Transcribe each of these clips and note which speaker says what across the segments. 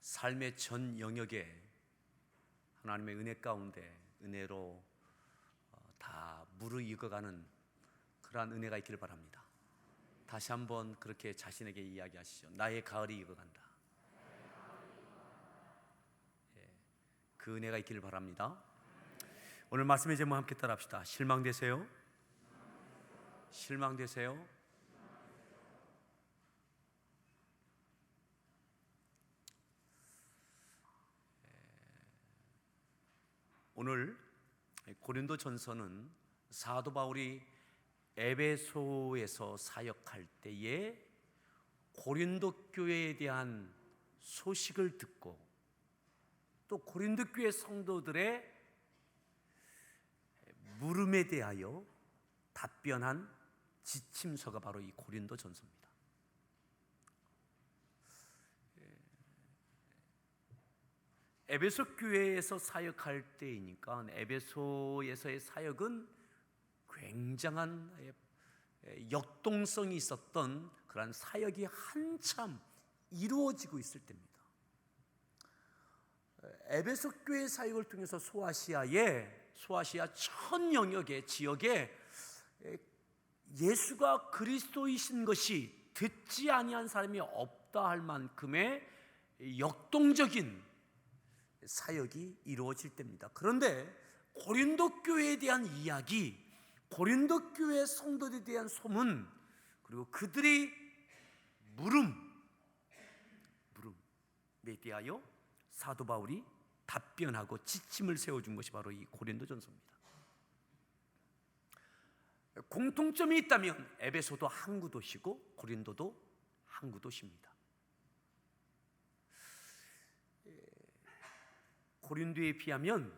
Speaker 1: 삶의 전 영역에 하나님의 은혜 가운데 은혜로 다 무르익어가는 그러한 은혜가 있기를 바랍니다. 다시 한번 그렇게 자신에게 이야기하시죠. 나의 가을이 익어간다. 그 은혜가 있기를 바랍니다. 오늘 말씀의 제목 함께 따라합시다. 실망되세요? 실망되세요? 오늘 고린도 전서는 사도 바울이 에베소에서 사역할 때에 고린도 교회에 대한 소식을 듣고 또 고린도 교회 성도들의 물음에 대하여 답변한 지침서가 바로 이 고린도 전서입니다. 에베소 교회에서 사역할 때이니까 에베소에서의 사역은 굉장한 역동성이 있었던 그런 사역이 한참 이루어지고 있을 때입니다. 에베소 교회 사역을 통해서 소아시아 전 영역의 지역에 예수가 그리스도이신 것이 듣지 아니한 사람이 없다 할 만큼의 역동적인 사역이 이루어질 때입니다. 그런데 고린도 교회에 대한 이야기, 고린도 교회 성도들에 대한 소문, 그리고 그들이 물음에 대하여 사도 바울이 답변하고 지침을 세워준 것이 바로 이 고린도 전서입니다. 공통점이 있다면 에베소도 항구 도시고 고린도도 항구 도시입니다. 고린도에 비하면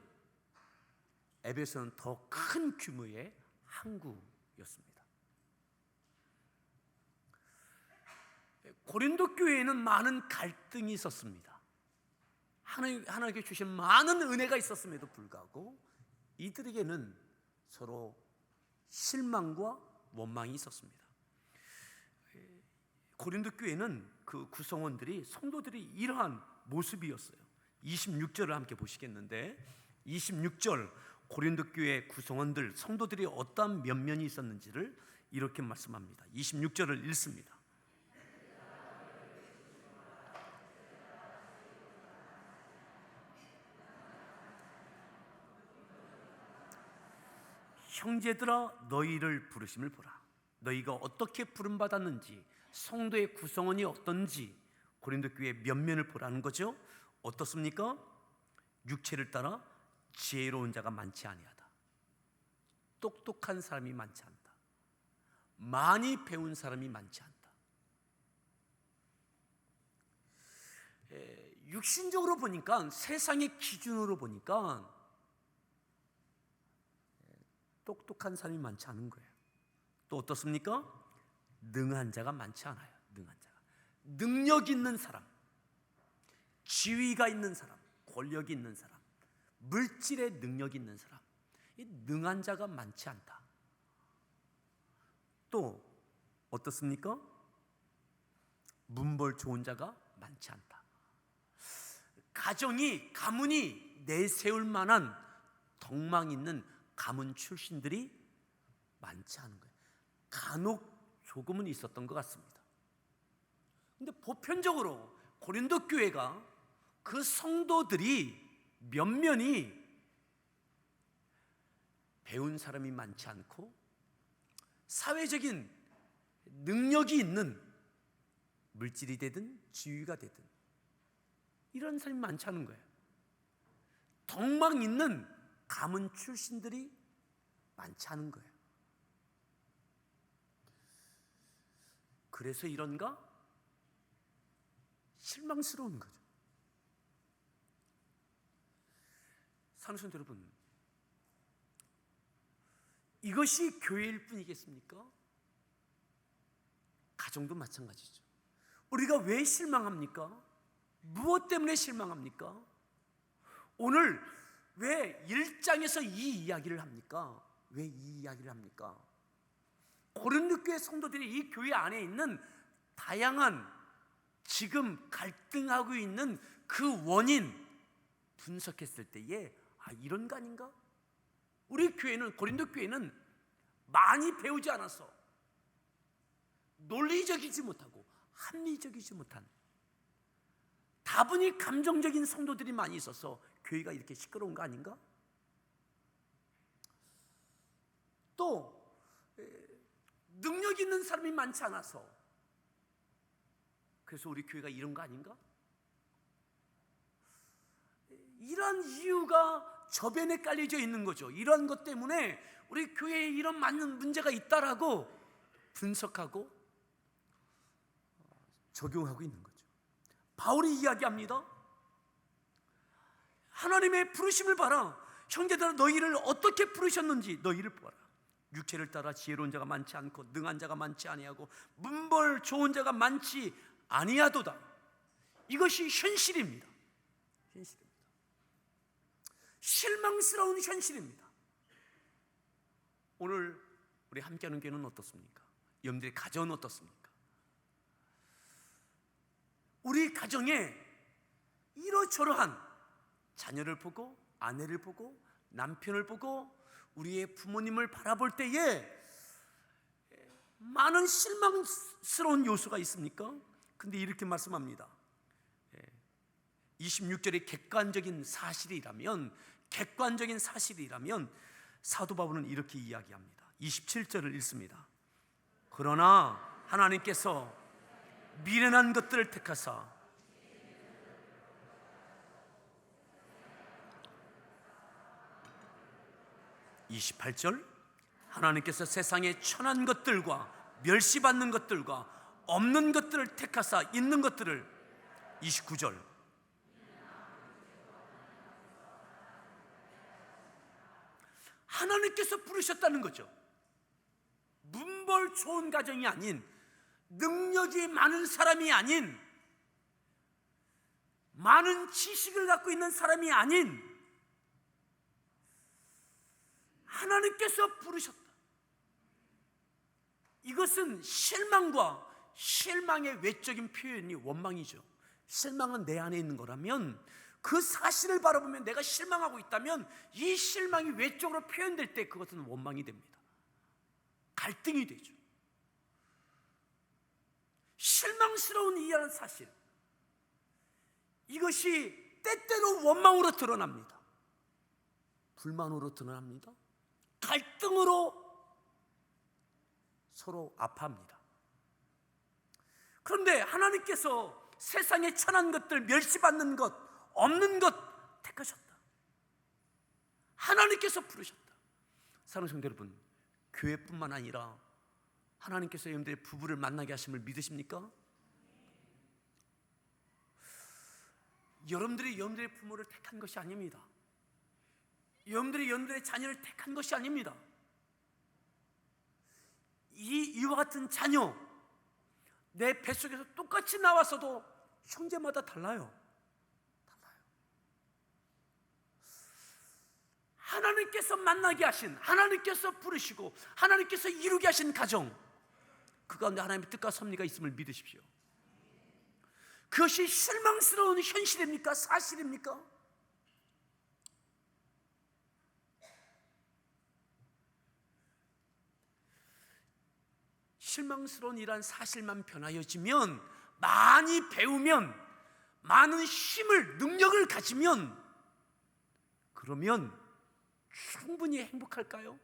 Speaker 1: 에베소는 더 큰 규모의 항구였습니다. 고린도 교회에는 많은 갈등이 있었습니다. 하나님께 주신 많은 은혜가 있었음에도 불구하고 이들에게는 서로 실망과 원망이 있었습니다. 고린도 교회는 그 구성원들이 성도들이 이러한 모습이었어요. 26절을 함께 보시겠는데 26절 고린도 교회 구성원들 성도들이 어떠한 면면이 있었는지를 이렇게 말씀합니다. 26절을 읽습니다. 형제들아 너희를 부르심을 보라. 너희가 어떻게 부름받았는지 성도의 구성원이 어떤지 고린도 교회의 면면을 보라는 거죠. 어떻습니까? 육체를 따라 지혜로운 자가 많지 아니하다. 똑똑한 사람이 많지 않다. 많이 배운 사람이 많지 않다. 육신적으로 보니까, 세상의 기준으로 보니까 똑똑한 사람이 많지 않은 거예요. 또 어떻습니까? 능한 자가 많지 않아요. 능한 자가, 능력 있는 사람, 지위가 있는 사람, 권력이 있는 사람, 물질의 능력이 있는 사람, 이 능한 자가 많지 않다. 또 어떻습니까? 문벌 좋은 자가 많지 않다. 가문이 내세울 만한 덕망 있는 가문 출신들이 많지 않은 거예요. 간혹 조금은 있었던 것 같습니다. 근데 보편적으로 고린도 교회가 그 성도들이 면면이 배운 사람이 많지 않고 사회적인 능력이 있는, 물질이 되든 지위가 되든 이런 사람이 많지 않은 거예요. 덕망 있는 가문 출신들이 많지 않은 거예요. 그래서 이런가? 실망스러운 거죠. 사랑하는 여러분, 이것이 교회일 뿐이겠습니까? 가정도 마찬가지죠. 우리가 왜 실망합니까? 무엇 때문에 실망합니까? 오늘 왜 1장에서 이 이야기를 합니까? 왜 이 이야기를 합니까? 고린도 교회 성도들이 이 교회 안에 있는 다양한 지금 갈등하고 있는 그 원인 분석했을 때에 이런 거 아닌가? 우리 교회는, 고린도 교회는 많이 배우지 않아서 논리적이지 못하고 합리적이지 못한, 다분히 감정적인 성도들이 많이 있어서 교회가 이렇게 시끄러운 거 아닌가? 또 능력 있는 사람이 많지 않아서 그래서 우리 교회가 이런 거 아닌가? 이런 이유가 저변에 깔려져 있는 거죠. 이런 것 때문에 우리 교회에 이런 많은 문제가 있다라고 분석하고 적용하고 있는 거죠. 바울이 이야기합니다. 하나님의 부르심을 봐라. 형제들아, 너희를 어떻게 부르셨는지 너희를 보아라. 육체를 따라 지혜로운 자가 많지 않고 능한 자가 많지 아니하고 문벌 좋은 자가 많지 아니하도다. 이것이 현실입니다. 현실입니다. 실망스러운 현실입니다. 오늘 우리 함께하는 교회는 어떻습니까? 여러분들의 가정은 어떻습니까? 우리 가정에 이러저러한 자녀를 보고 아내를 보고 남편을 보고 우리의 부모님을 바라볼 때에 많은 실망스러운 요소가 있습니까? 근데 이렇게 말씀합니다. 26절의 객관적인 사실이라면 사도 바울은 이렇게 이야기합니다. 27절을 읽습니다. 그러나 하나님께서 미련한 것들을 택하사 28절, 하나님께서 세상의 천한 것들과 멸시받는 것들과 없는 것들을 택하사 있는 것들을. 29절, 하나님께서 부르셨다는 거죠. 문벌 좋은 가정이 아닌, 능력이 많은 사람이 아닌, 많은 지식을 갖고 있는 사람이 아닌 하나님께서 부르셨다. 이것은 실망과 실망의 외적인 표현이 원망이죠. 실망은 내 안에 있는 거라면, 그 사실을 바라보면 내가 실망하고 있다면 이 실망이 외적으로 표현될 때 그것은 원망이 됩니다. 갈등이 되죠. 실망스러운 이해하는 사실, 이것이 때때로 원망으로 드러납니다. 불만으로 드러납니다. 갈등으로 서로 아파합니다. 그런데 하나님께서 세상에 천한 것들, 멸시받는 것, 없는 것 택하셨다. 하나님께서 부르셨다. 사랑하는 성도 여러분, 교회뿐만 아니라 하나님께서 여러분들의 부부를 만나게 하심을 믿으십니까? 여러분들이 여러분들의 부모를 택한 것이 아닙니다. 여러분들이 여러분들의 자녀를 택한 것이 아닙니다. 이와 같은 자녀, 내 뱃속에서 똑같이 나왔어도 형제마다 달라요. 하나님께서 만나게 하신, 하나님께서 부르시고 하나님께서 이루게 하신 가정, 그 가운데 하나님의 뜻과 섭리가 있음을 믿으십시오. 그것이 실망스러운 현실입니까? 사실입니까? 실망스러운 이러한 사실만 변하여지면, 많이 배우면, 많은 힘을, 능력을 가지면, 그러면 충분히 행복할까요?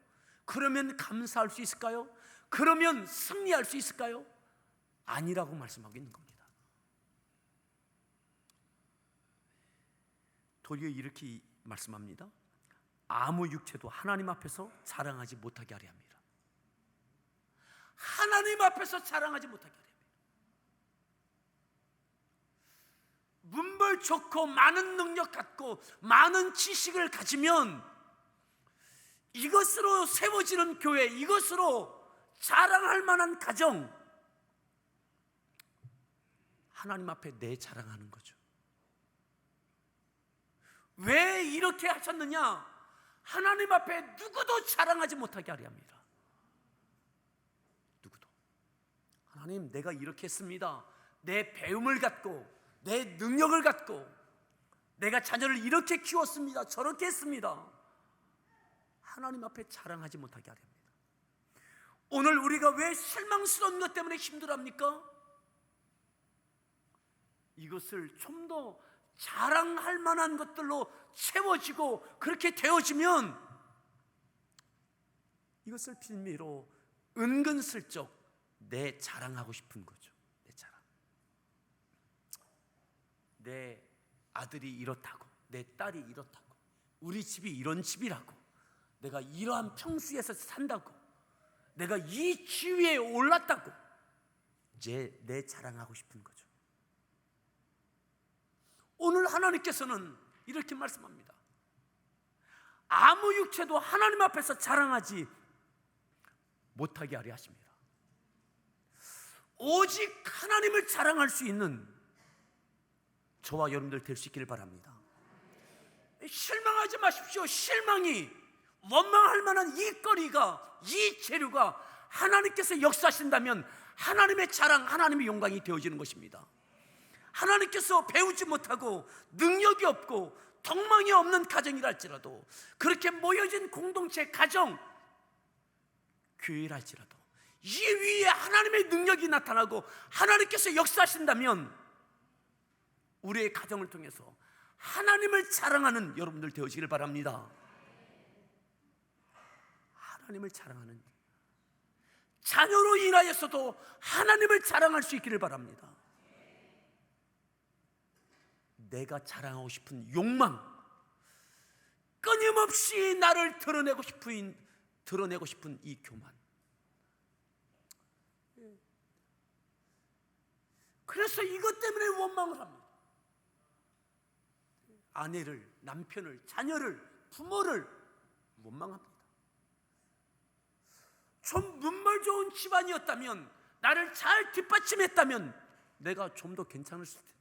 Speaker 1: 그러면 감사할 수 있을까요? 그러면 승리할 수 있을까요? 아니라고 말씀하고 있는 겁니다. 도리어 이렇게 말씀합니다. 아무 육체도 하나님 앞에서 자랑하지 못하게 하려 합니다. 하나님 앞에서 자랑하지 못하게 하려 합니다. 문벌 좋고 많은 능력 갖고 많은 지식을 가지면 이것으로 세워지는 교회, 이것으로 자랑할 만한 가정, 하나님 앞에 내 자랑하는 거죠. 왜 이렇게 하셨느냐? 하나님 앞에 누구도 자랑하지 못하게 하려 합니다. 누구도. 하나님, 내가 이렇게 했습니다. 내 배움을 갖고, 내 능력을 갖고 내가 자녀를 이렇게 키웠습니다, 저렇게 했습니다. 하나님 앞에 자랑하지 못하게 하려 합니다. 오늘 우리가 왜 실망스러운 것 때문에 힘들어합니까? 이것을 좀 더 자랑할 만한 것들로 채워지고 그렇게 되어지면 이것을 빌미로 은근슬쩍 내 자랑하고 싶은 거죠. 내 자랑. 내 아들이 이렇다고, 내 딸이 이렇다고, 우리 집이 이런 집이라고, 내가 이러한 평수에서 산다고, 내가 이 지위에 올랐다고, 이제 내 자랑하고 싶은 거죠. 오늘 하나님께서는 이렇게 말씀합니다. 아무 육체도 하나님 앞에서 자랑하지 못하게 하려 하십니다. 오직 하나님을 자랑할 수 있는 저와 여러분들 될 수 있기를 바랍니다. 실망하지 마십시오. 실망이 원망할 만한 이 거리가, 이 재료가 하나님께서 역사하신다면 하나님의 자랑, 하나님의 영광이 되어지는 것입니다. 하나님께서 배우지 못하고 능력이 없고 덕망이 없는 가정이랄지라도, 그렇게 모여진 공동체 가정, 교회랄지라도 이 위에 하나님의 능력이 나타나고 하나님께서 역사하신다면 우리의 가정을 통해서 하나님을 자랑하는 여러분들 되어지길 바랍니다. 하나님을 자랑하는, 자녀로 인하여서도 하나님을 자랑할 수 있기를 바랍니다. 내가 자랑하고 싶은 욕망, 끊임없이 나를 드러내고 싶은 이 교만. 그래서 이것 때문에 원망을 합니다. 아내를, 남편을, 자녀를, 부모를 원망합니다. 좀 문물 좋은 집안이었다면, 나를 잘 뒷받침했다면 내가 좀 더 괜찮았을 텐데.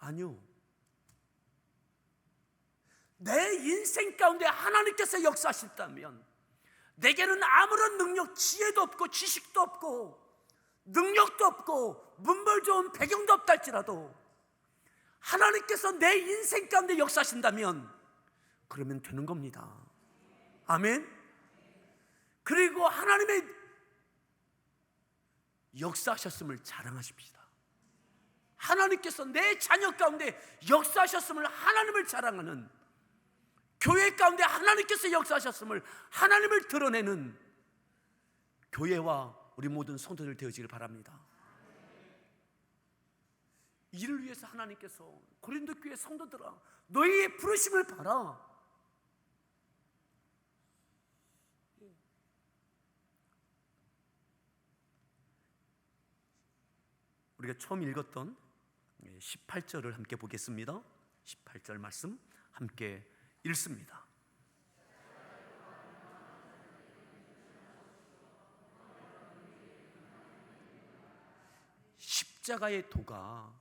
Speaker 1: 아니요. 내 인생 가운데 하나님께서 역사하셨다면 내게는 아무런 능력, 지혜도 없고 지식도 없고 능력도 없고 문물 좋은 배경도 없다 할지라도 하나님께서 내 인생 가운데 역사하신다면 그러면 되는 겁니다. 아멘. 그리고 하나님의 역사하셨음을 자랑하십시다. 하나님께서 내 자녀 가운데 역사하셨음을, 하나님을 자랑하는, 교회 가운데 하나님께서 역사하셨음을, 하나님을 드러내는 교회와 우리 모든 성도들 되어지길 바랍니다. 이를 위해서 하나님께서 고린도 교회 성도들아, 너희의 부르심을 봐라. 우리가 처음 읽었던 18절을 함께 보겠습니다. 18절 말씀 함께 읽습니다. 십자가의 도가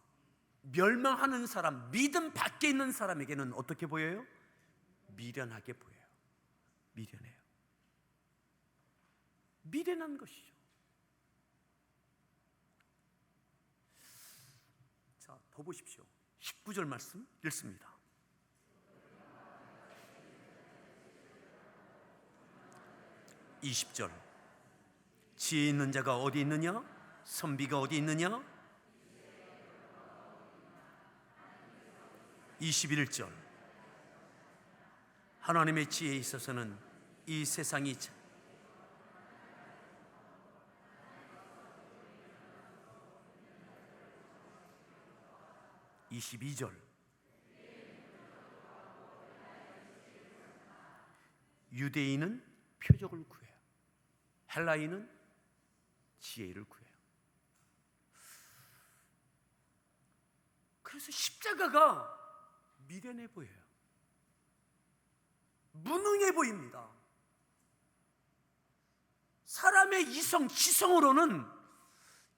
Speaker 1: 멸망하는 사람, 믿음 밖에 있는 사람에게는 어떻게 보여요? 미련하게 보여요. 미련해요. 미련한 것이죠. 자, 더 보십시오. 19절 말씀 읽습니다. (20절) 지혜 있는 자가 어디 있느냐? 선비가 어디 있느냐? 21절 하나님의 지혜에 있어서는 이 세상이 22절 유대인은 표적을 구해요. 헬라인은 지혜를 구해요. 그래서 십자가가 미련해 보여요. 무능해 보입니다. 사람의 이성, 지성으로는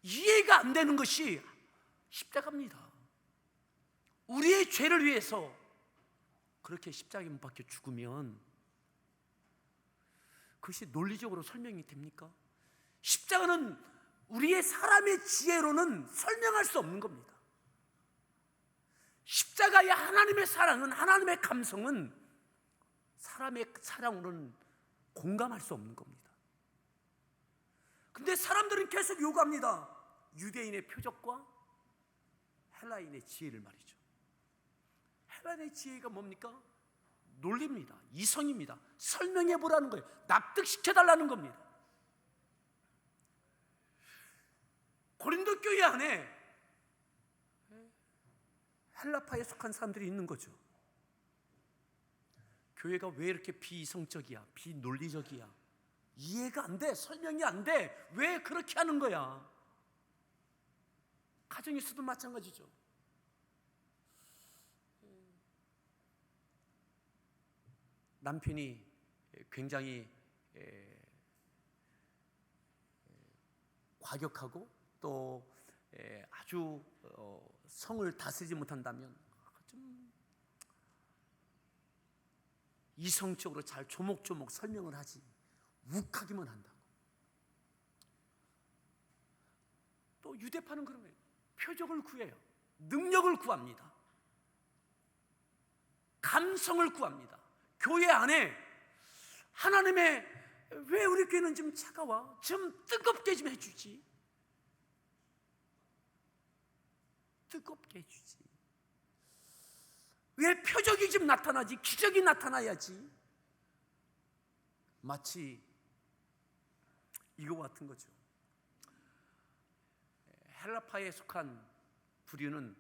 Speaker 1: 이해가 안 되는 것이 십자가입니다. 우리의 죄를 위해서 그렇게 십자가에 못 박혀 죽으면 그것이 논리적으로 설명이 됩니까? 십자가는 우리의 사람의 지혜로는 설명할 수 없는 겁니다. 십자가의 하나님의 사랑은, 하나님의 감성은 사람의 사랑으로는 공감할 수 없는 겁니다. 근데 사람들은 계속 요구합니다. 유대인의 표적과 헬라인의 지혜를 말이죠. 헬라인의 지혜가 뭡니까? 논리입니다. 이성입니다. 설명해 보라는 거예요. 납득시켜 달라는 겁니다. 고린도 교회 안에 헬라파에 속한 사람들이 있는 거죠. 교회가 왜 이렇게 비이성적이야? 비논리적이야? 이해가 안 돼. 설명이 안 돼. 왜 그렇게 하는 거야? 가정에서도 마찬가지죠. 남편이 굉장히 과격하고 또 아주 성을 다스리지 못한다면 좀 이성적으로 잘 조목조목 설명을 하지, 욱하기만 한다고. 또 유대파는 그런 거예요. 표적을 구해요. 능력을 구합니다. 감성을 구합니다. 교회 안에 하나님의, 왜 우리 교회는 좀 차가워? 좀 뜨겁게 좀 해주지. 뜨겁게 해주지. 왜 표적이 좀 나타나지? 기적이 나타나야지. 마치 이거 같은 거죠. 헬라파에 속한 부류는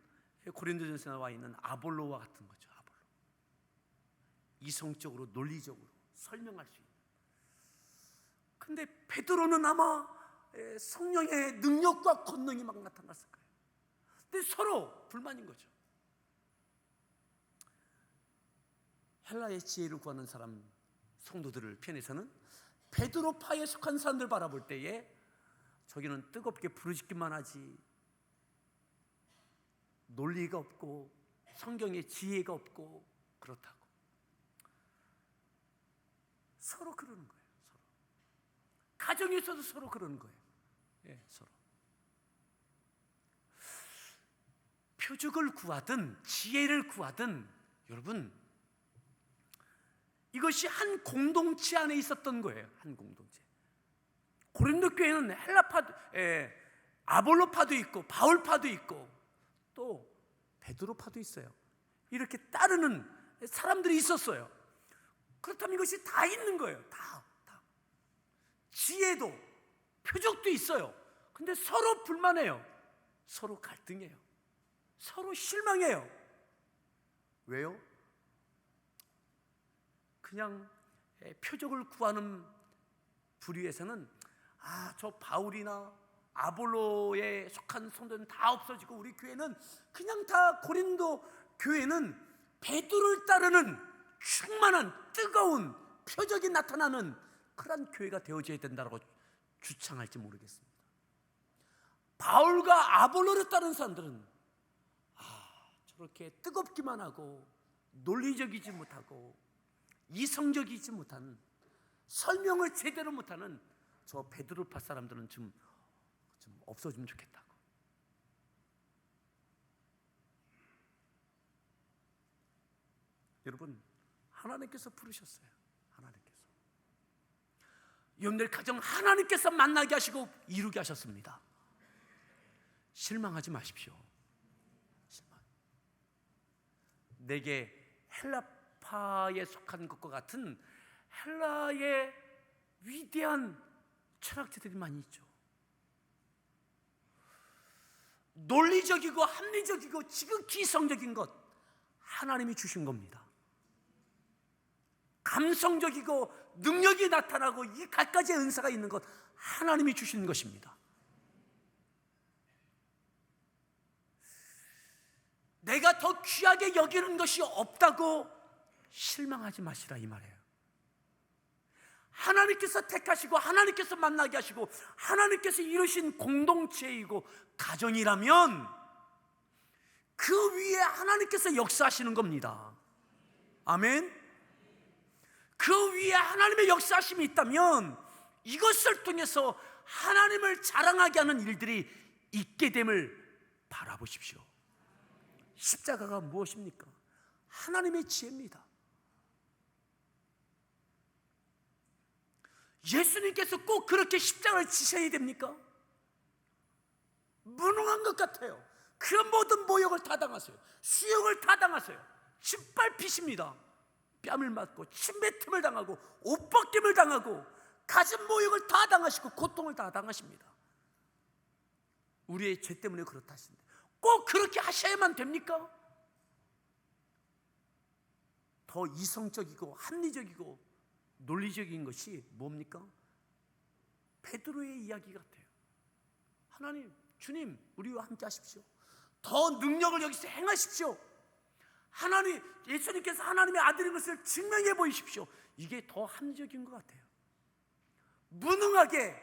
Speaker 1: 고린도전서에 나와 있는 아볼로와 같은 거죠. 아볼로. 이성적으로 논리적으로 설명할 수 있는. 근데 베드로는 아마 성령의 능력과 권능이 막 나타났을 거예요. 근데 서로 불만인 거죠. 헬라의 지혜를 구하는 사람, 성도들을 편에서는 베드로파에 속한 사람들 바라볼 때에 저기는 뜨겁게 부르짖기만 하지, 논리가 없고 성경에 지혜가 없고 그렇다고. 서로 그러는 거예요. 서로. 가정에서도 서로 그러는 거예요. 서로. 표적을 구하든 지혜를 구하든 여러분, 이것이 한 공동체 안에 있었던 거예요. 한 공동체. 고린도 교회는 헬라파도, 아볼로파도 있고 바울파도 있고 또 베드로파도 있어요. 이렇게 따르는 사람들이 있었어요. 그렇다면 이것이 다 있는 거예요. 다. 지혜도 표적도 있어요. 근데 서로 불만해요. 서로 갈등해요. 서로 실망해요. 왜요? 그냥 표적을 구하는 부류에서는 저 바울이나 아볼로에 속한 성도는 다 없어지고 우리 교회는 그냥 다, 고린도 교회는 베드로를 따르는 충만한 뜨거운 표적이 나타나는 그런 교회가 되어져야 된다고 주창할지 모르겠습니다. 바울과 아볼로를 따르는 사람들은 저렇게 뜨겁기만 하고 논리적이지 못하고 이성적이지 못한, 설명을 제대로 못하는 저 베드로파 사람들은 좀 없어지면 좋겠다고. 여러분, 하나님께서 부르셨어요. 하나님께서 여러분들 가정 하나님께서 만나게 하시고 이루게 하셨습니다. 실망하지 마십시오. 내게 헬라파에 속한 것과 같은 헬라의 위대한 철학자들이 많이 있죠. 논리적이고 합리적이고 지극히 이성적인 것 하나님이 주신 겁니다. 감성적이고 능력이 나타나고 이 갖가지의 은사가 있는 것 하나님이 주신 것입니다. 내가 더 귀하게 여기는 것이 없다고 실망하지 마시라, 이 말이에요. 하나님께서 택하시고 하나님께서 만나게 하시고 하나님께서 이루신 공동체이고 가정이라면 그 위에 하나님께서 역사하시는 겁니다. 아멘. 그 위에 하나님의 역사하심이 있다면 이것을 통해서 하나님을 자랑하게 하는 일들이 있게 됨을 바라보십시오. 십자가가 무엇입니까? 하나님의 지혜입니다. 예수님께서 꼭 그렇게 십자가를 지셔야 됩니까? 무능한 것 같아요. 그 모든 모욕을 다 당하세요. 수욕을 다 당하세요. 짓밟히십니다. 뺨을 맞고 침뱉음을 당하고 옷벗김을 당하고 가진 모욕을 다 당하시고 고통을 다 당하십니다. 우리의 죄 때문에 그렇다 하신데 꼭 그렇게 하셔야만 됩니까? 더 이성적이고 합리적이고 논리적인 것이 뭡니까? 베드로의 이야기 같아요. 하나님, 주님, 우리와 함께 하십시오. 더 능력을 여기서 행하십시오. 하나님, 예수님께서 하나님의 아들인 것을 증명해 보이십시오. 이게 더 합리적인 것 같아요. 무능하게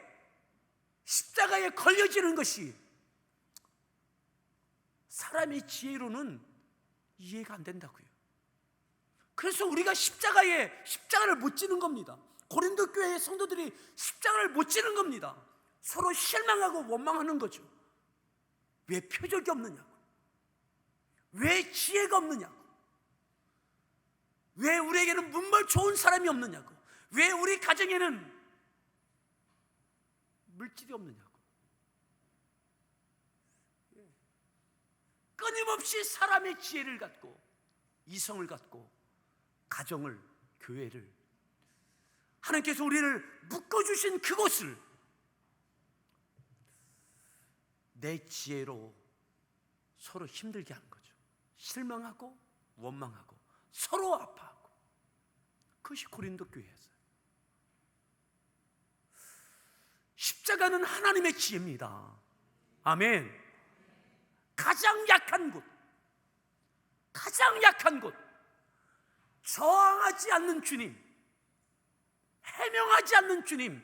Speaker 1: 십자가에 걸려지는 것이 사람의 지혜로는 이해가 안 된다고요. 그래서 우리가 십자가를 못 지는 겁니다. 고린도 교회의 성도들이 십자가를 못 지는 겁니다. 서로 실망하고 원망하는 거죠. 왜 표적이 없느냐고, 왜 지혜가 없느냐고, 왜 우리에게는 문벌 좋은 사람이 없느냐고, 왜 우리 가정에는 물질이 없느냐고. 끊임없이 사람의 지혜를 갖고 이성을 갖고 가정을, 교회를, 하나님께서 우리를 묶어주신 그곳을 내 지혜로 서로 힘들게 하는 거죠. 실망하고 원망하고 서로 아파하고. 그것이 고린도 교회였어요. 십자가는 하나님의 지혜입니다. 아멘. 가장 약한 곳, 가장 약한 곳, 저항하지 않는 주님, 해명하지 않는 주님,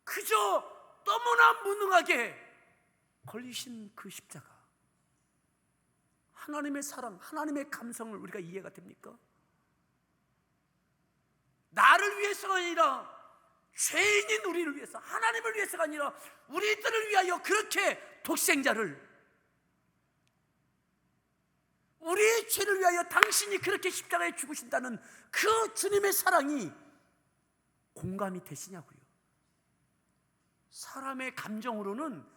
Speaker 1: 그저 너무나 무능하게 걸리신 그 십자가, 하나님의 사랑, 하나님의 감성을 우리가 이해가 됩니까? 나를 위해서가 아니라 죄인인 우리를 위해서, 하나님을 위해서가 아니라 우리들을 위하여 그렇게 독생자를, 우리의 죄를 위하여 당신이 그렇게 십자가에 죽으신다는 그 주님의 사랑이 공감이 되시냐고요. 사람의 감정으로는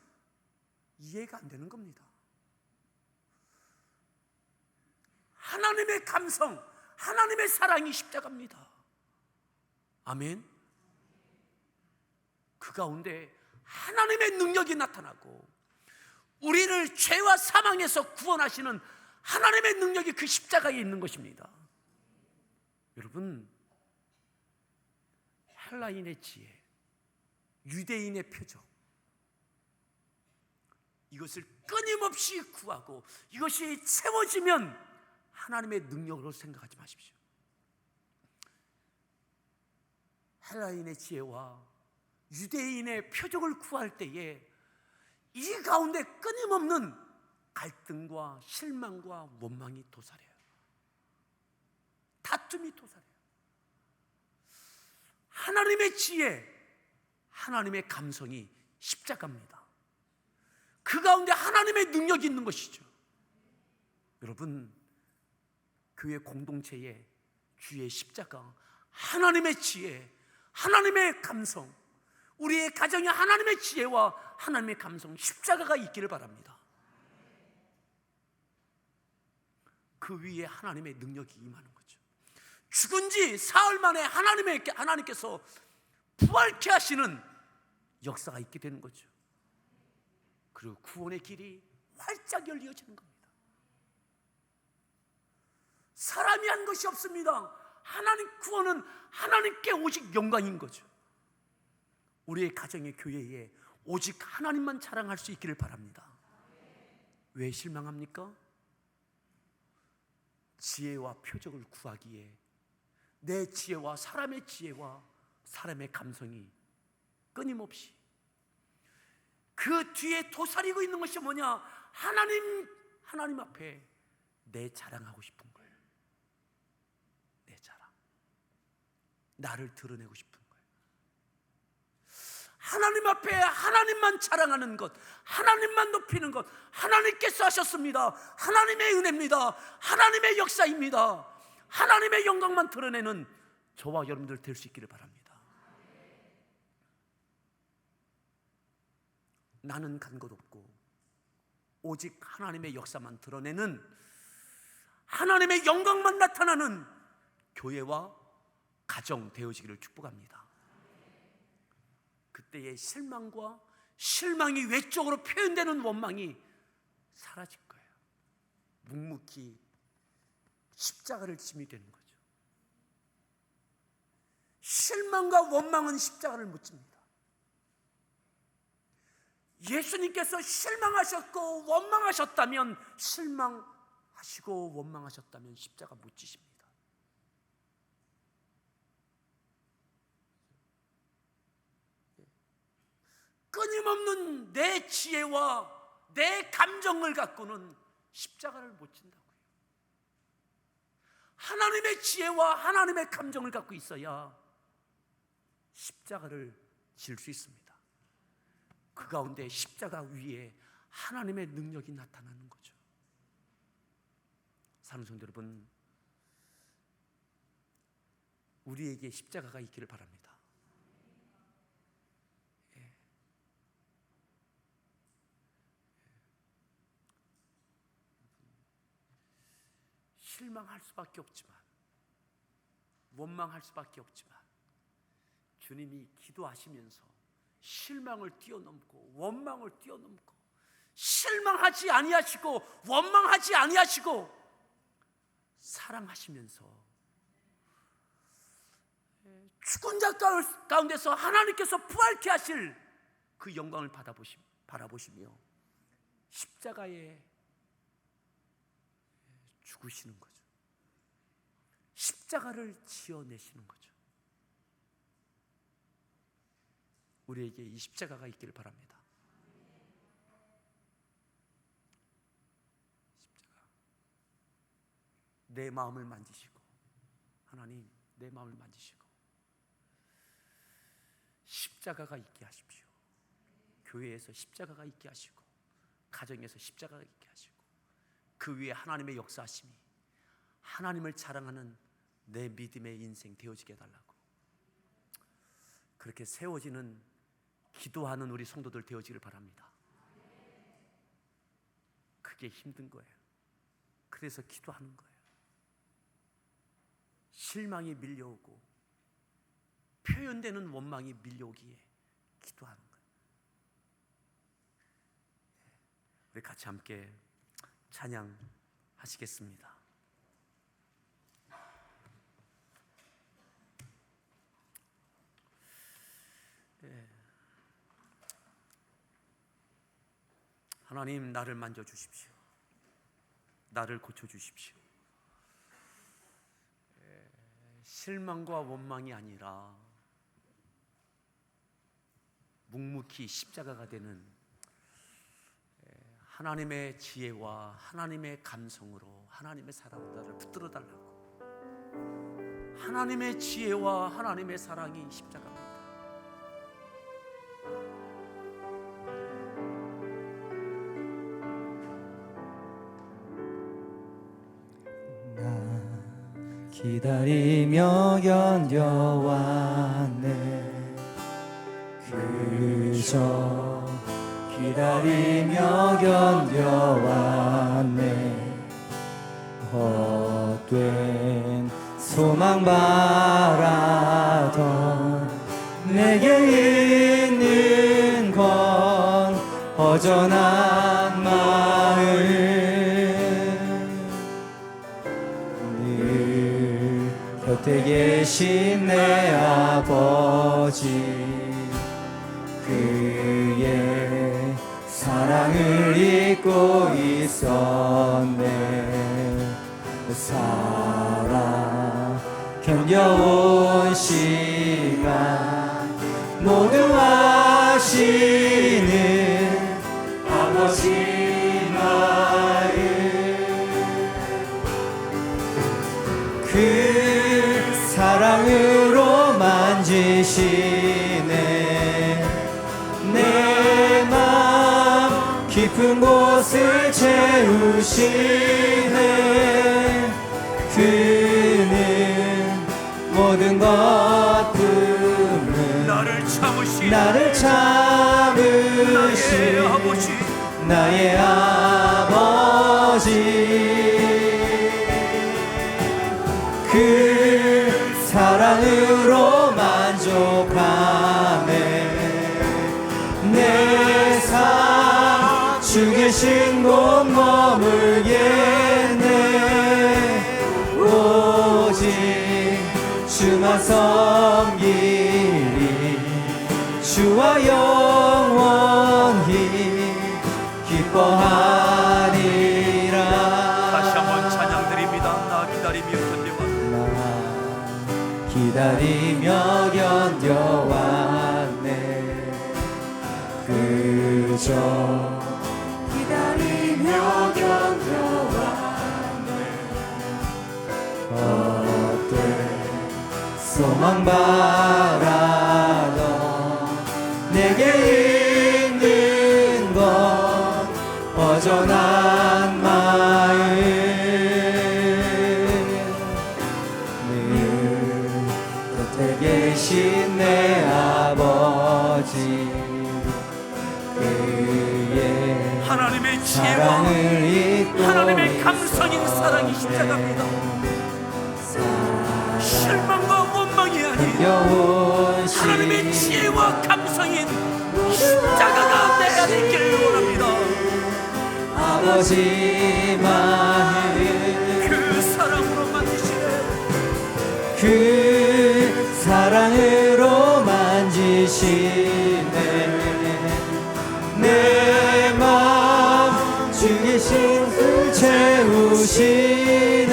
Speaker 1: 이해가 안 되는 겁니다. 하나님의 감성, 하나님의 사랑이 십자가입니다. 아멘. 그 가운데 하나님의 능력이 나타나고 우리를 죄와 사망에서 구원하시는 하나님의 능력이 그 십자가에 있는 것입니다. 여러분, 헬라인의 지혜, 유대인의 표적, 이것을 끊임없이 구하고 이것이 채워지면 하나님의 능력으로 생각하지 마십시오. 헬라인의 지혜와 유대인의 표적을 구할 때에 이 가운데 끊임없는 갈등과 실망과 원망이 도사려요. 다툼이 도사려요. 하나님의 지혜, 하나님의 감성이 십자가입니다. 그 가운데 하나님의 능력이 있는 것이죠. 여러분, 교회 공동체의 주의 십자가, 하나님의 지혜, 하나님의 감성, 우리의 가정에 하나님의 지혜와 하나님의 감성, 십자가가 있기를 바랍니다. 그 위에 하나님의 능력이 임하는 거죠. 죽은 지 사흘 만에 하나님께서 부활케 하시는 역사가 있게 되는 거죠. 그리고 구원의 길이 활짝 열려지는 겁니다. 사람이 한 것이 없습니다. 하나님 구원은 하나님께 오직 영광인 거죠. 우리의 가정의 교회에 오직 하나님만 자랑할 수 있기를 바랍니다. 왜 실망합니까? 지혜와 표적을 구하기에 내 지혜와 사람의 지혜와 사람의 감성이 끊임없이 그 뒤에 도사리고 있는 것이 뭐냐? 하나님 앞에 내 자랑하고 싶은 거예요. 내 자랑, 나를 드러내고 싶은 거예요. 하나님 앞에 하나님만 자랑하는 것, 하나님만 높이는 것, 하나님께서 하셨습니다. 하나님의 은혜입니다. 하나님의 역사입니다. 하나님의 영광만 드러내는 저와 여러분들 될 수 있기를 바랍니다. 나는 간 것 없고 오직 하나님의 역사만 드러내는, 하나님의 영광만 나타나는 교회와 가정 되어지기를 축복합니다. 그때의 실망이 외적으로 표현되는 원망이 사라질 거예요. 묵묵히 십자가를 짐이 되는 거죠. 실망과 원망은 십자가를 못 집니다. 예수님께서 실망하셨고 원망하셨다면, 실망하시고 원망하셨다면 십자가 못 지십니다. 끊임없는 내 지혜와 내 감정을 갖고는 십자가를 못 진다고요. 하나님의 지혜와 하나님의 감정을 갖고 있어야 십자가를 질 수 있습니다. 그 가운데 십자가 위에 하나님의 능력이 나타나는 거죠. 사랑하는 성도 여러분, 우리에게 십자가가 있기를 바랍니다. 실망할 수밖에 없지만, 원망할 수밖에 없지만, 주님이 기도하시면서 실망을 뛰어넘고 원망을 뛰어넘고, 실망하지 아니하시고 원망하지 아니하시고 사랑하시면서 죽은 자 가운데서 하나님께서 부활케 하실 그 영광을 바라보시며 십자가에 죽으시는 거죠. 십자가를 지어내시는 거죠. 우리에게 이 십자가가 있기를 바랍니다. 십자가, 내 마음을 만지시고, 하나님 내 마음을 만지시고 십자가가 있게 하십시오. 교회에서 십자가가 있게 하시고, 가정에서 십자가가 있게 하시고, 그 위에 하나님의 역사하심이 하나님을 자랑하는 내 믿음의 인생 되어지게 해달라고, 그렇게 세워지는 기도하는 우리 성도들 되어지기를 바랍니다. 그게 힘든 거예요. 그래서 기도하는 거예요. 실망이 밀려오고 표현되는 원망이 밀려오기에 기도하는 거예요. 우리 같이 함께 찬양하시겠습니다. 하나님, 나를 만져주십시오. 나를 고쳐주십시오. 실망과 원망이 아니라 묵묵히 십자가가 되는 하나님의 지혜와 하나님의 감성으로 하나님의 사랑으로 나를 붙들어 달라고. 하나님의 지혜와 하나님의 사랑이 십자가입니다.
Speaker 2: 기다리며 견뎌왔네. 그저 기다리며 견뎌왔네. 헛된 소망 바라던 내게 있는 건 허전한 마음. 곁에 계신 내 아버지, 그의 사랑을 잊고 있었네. 살아 견뎌온 시간 모두 아시는 아버지 마음. 그 사랑으로 만지시네. 깊은 곳을 채우시네. 그는 모든 것 품은
Speaker 1: 나를 참으신
Speaker 2: 나를 참으신 나의 아버지. 그 사랑으로 만족하네. 내 삶 주 계신 곳 머물겠네. 오직 주만 섬기리. 주와 영원히 기뻐하리라.
Speaker 1: 다시 한번 찬양드립니다. 나 기다리며 견뎌왔네.
Speaker 2: 기다리며 견뎌왔네. 그저 기다리며 견뎌왔네. 어때 소망 바라던 내게 있는 건 허전한 마음. 늘 곁에 계신 내 아버지. 그의
Speaker 1: 하나님의 지혜와
Speaker 2: 사랑을 잊고
Speaker 1: 하나님의 감성인 사랑이 십자가입니다. 실망과 원망이 아닌 하나님의 지혜와 감성인 십자가가 내 안에 있기를 원합니다.
Speaker 2: 아버지만을
Speaker 1: 그 사랑으로 만드시네.
Speaker 2: 그 사랑으로 만지시네. 내 맘 주 계신 그 채우시네.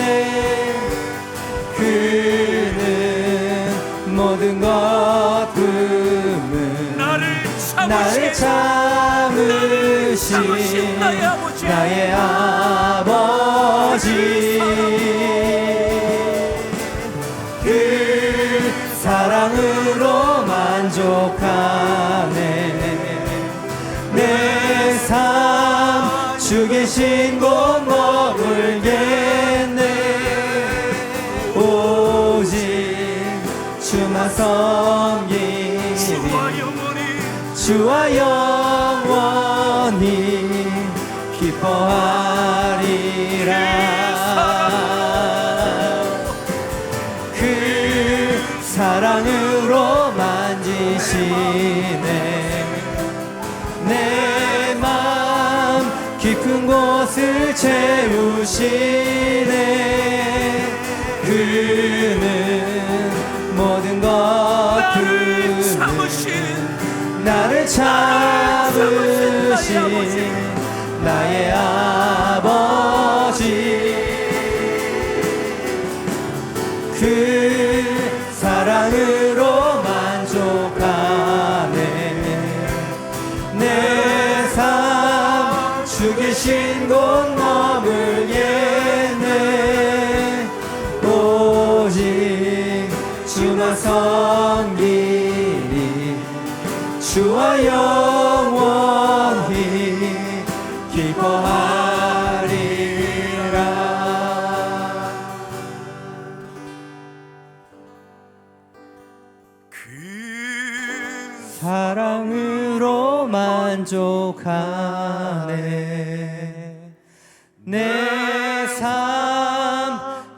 Speaker 2: 그는 모든 것 품은
Speaker 1: 나를
Speaker 2: 참으신 나의 아버지. 그 사랑으로 만족하네. 내 삶 주 계신 곳 머물겠네. 오직 주만 섬기리. 주와 영원히 기뻐하리라. 그 사랑으로 만지시네. 내 맘 깊은 곳을 채우시네. 그는 모든 것 품은 나를 참으신 나의 아버지. 그 사랑으로 만족하네. 내 삶 주 계신 곳 머물겠네. 오직 주만 섬기리. 주와 영원히 기뻐하리라.
Speaker 1: 그
Speaker 2: 사랑으로 만족하네. 내 삶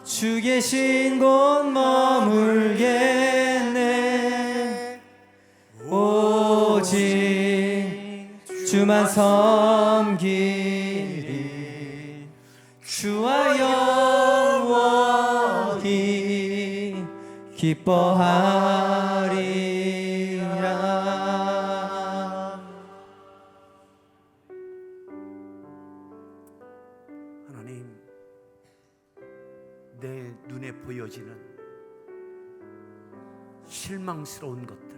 Speaker 2: 주 계신 곳 머물겠네. 오직 주만 섬기리. 주와 영원히 기뻐하리라.
Speaker 1: 하나님, 내 눈에 보여지는 실망스러운 것들,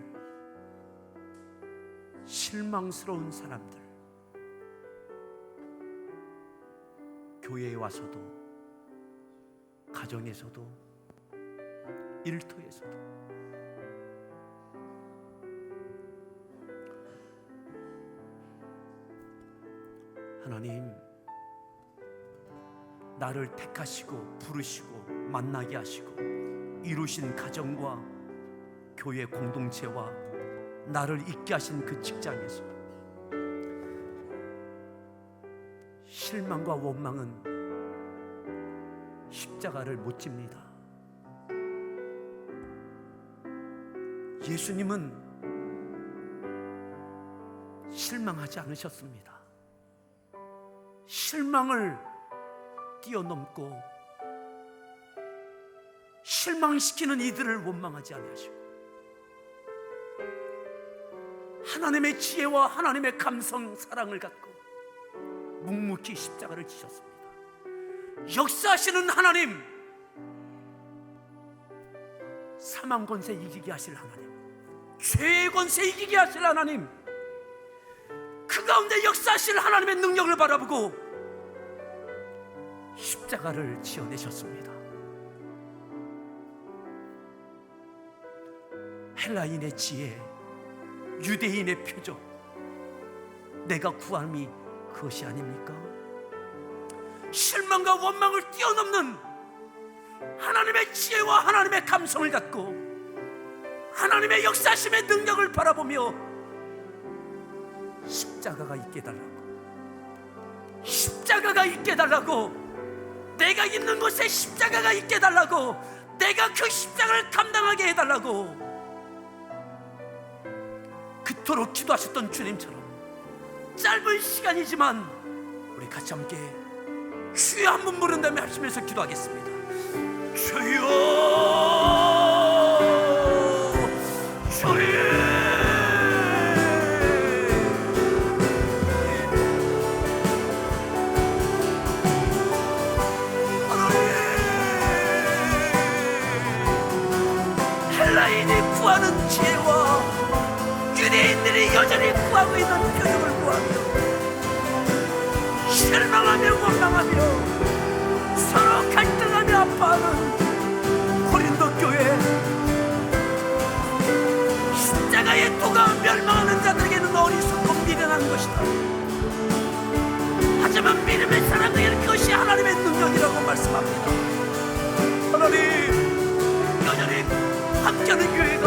Speaker 1: 실망스러운 사람들, 교회에 와서도, 가정에서도, 일터에서도 하나님, 나를 택하시고 부르시고 만나게 하시고 이루신 가정과 교회 공동체와 나를 있게 하신 그 직장에서 실망과 원망은 십자가를 못 집니다. 예수님은 실망하지 않으셨습니다. 실망을 뛰어넘고 실망시키는 이들을 원망하지 않으시고 하나님의 지혜와 하나님의 감성, 사랑을 갖고 묵묵히 십자가를 지셨습니다. 역사하시는 하나님, 사망 권세 이기게 하실 하나님, 죄의 권세 이기게 하실 하나님, 그 가운데 역사하실 하나님의 능력을 바라보고 십자가를 지어내셨습니다. 헬라인의 지혜, 유대인의 표적, 내가 구함이 그것이 아닙니까? 실망과 원망을 뛰어넘는 하나님의 지혜와 하나님의 감성을 갖고 하나님의 역사심의 능력을 바라보며 십자가가 있게 달라고, 십자가가 있게 달라고, 내가 있는 곳에 십자가가 있게 달라고, 내가 그 십자가를 감당하게 해달라고 그토록 기도하셨던 주님처럼 짧은 시간이지만 우리 같이 함께 주여 한번 부른다며 하시면서 기도하겠습니다. 주여, 주여. 헬라인이 구하는 지혜와 유대인들이 여전히 구하고 있는 표적을 구하며 실망하며 원망하며 서로 갈등하며 아파하는 고린도 교회, 십자가의 도가 멸망하는 자들에게는 어리석고 미련한 것이다. 하지만 믿음의 사람들에게는 그것이 하나님의 능력이라고 말씀합니다. 하나님, 여전히 함께하는 교회가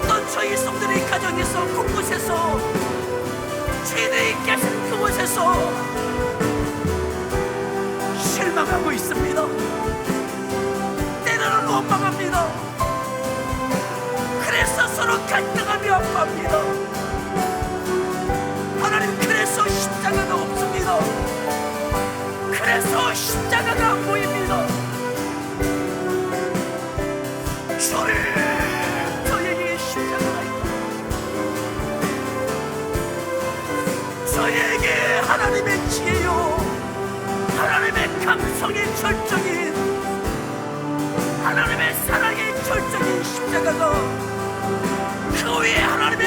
Speaker 1: 어떤 저희 성들의 가정에서 곳곳에서 죄인들이 계신 그곳에서 실망하고 있습니다. 때로는 원망합니다. 그래서 서로 갈등하며 아파합니다. 하나님, 그래서 십자가가 없습니다. 그래서 십자가가 안 보입니다. 주님, 저에게 십자가가 있다. 저에게 하나님의 지혜요, 하나님의 감성의 절정인, 하나님의 사랑의 절정인 십자가가, 그 위에 하나님의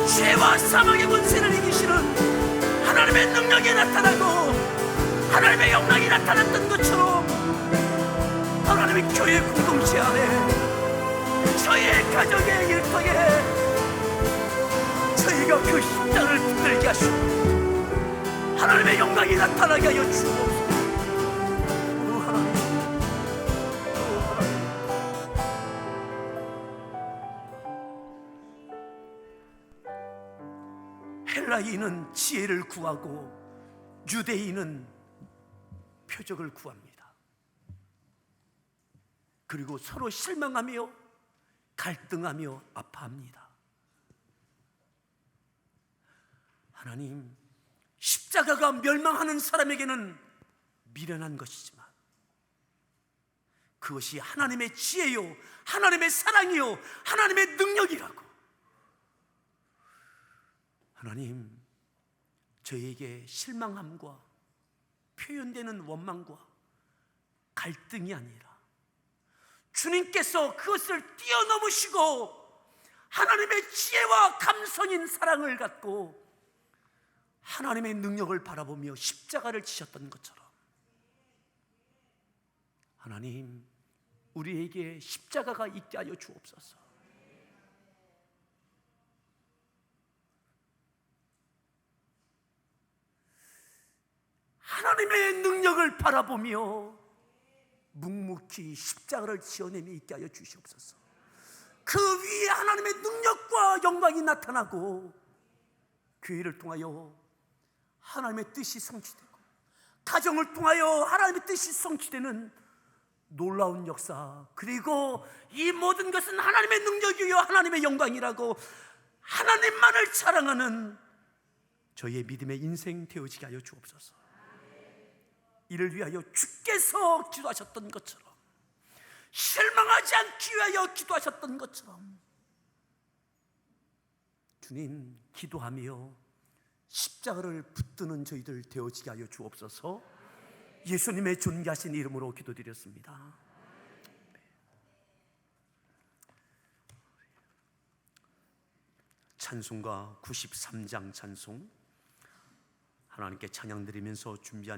Speaker 1: 죄와 사망의 권세를 이기시는 하나님의 능력이 나타나고 하나님의 영광이 나타났던 것처럼 하나님의 교회 공동체 안에, 저희의 가정의 일터에 저희가 그 십자가를 붙들게 하시고 하나님의 영광이 나타나게 하여 주옵소서. 오 하나님, 오 하나님. 헬라인은 지혜를 구하고 유대인은 표적을 구합니다. 그리고 서로 실망하며 갈등하며 아파합니다. 하나님, 십자가가 멸망하는 사람에게는 미련한 것이지만 그것이 하나님의 지혜요, 하나님의 사랑이요, 하나님의 능력이라고. 하나님, 저희에게 실망함과 표현되는 원망과 갈등이 아니라 주님께서 그것을 뛰어넘으시고 하나님의 지혜와 감성인 사랑을 갖고 하나님의 능력을 바라보며 십자가를 지셨던 것처럼 하나님, 우리에게 십자가가 있게 하여 주옵소서. 하나님의 능력을 바라보며 묵묵히 십자가를 지어내며 있게 하여 주시옵소서. 그 위에 하나님의 능력과 영광이 나타나고 교회를 통하여 하나님의 뜻이 성취되고 가정을 통하여 하나님의 뜻이 성취되는 놀라운 역사, 그리고 이 모든 것은 하나님의 능력이요 하나님의 영광이라고 하나님만을 자랑하는 저희의 믿음의 인생 되어지게 하여 주옵소서. 이를 위하여 주께서 기도하셨던 것처럼, 실망하지 않기 위하여 기도하셨던 것처럼 주님, 기도하며 십자가를 붙드는 저희들 되어지게 하여 주옵소서. 예수님의 존귀하신 이름으로 기도드렸습니다. 찬송가 93장 찬송, 하나님께 찬양 드리면서 준비한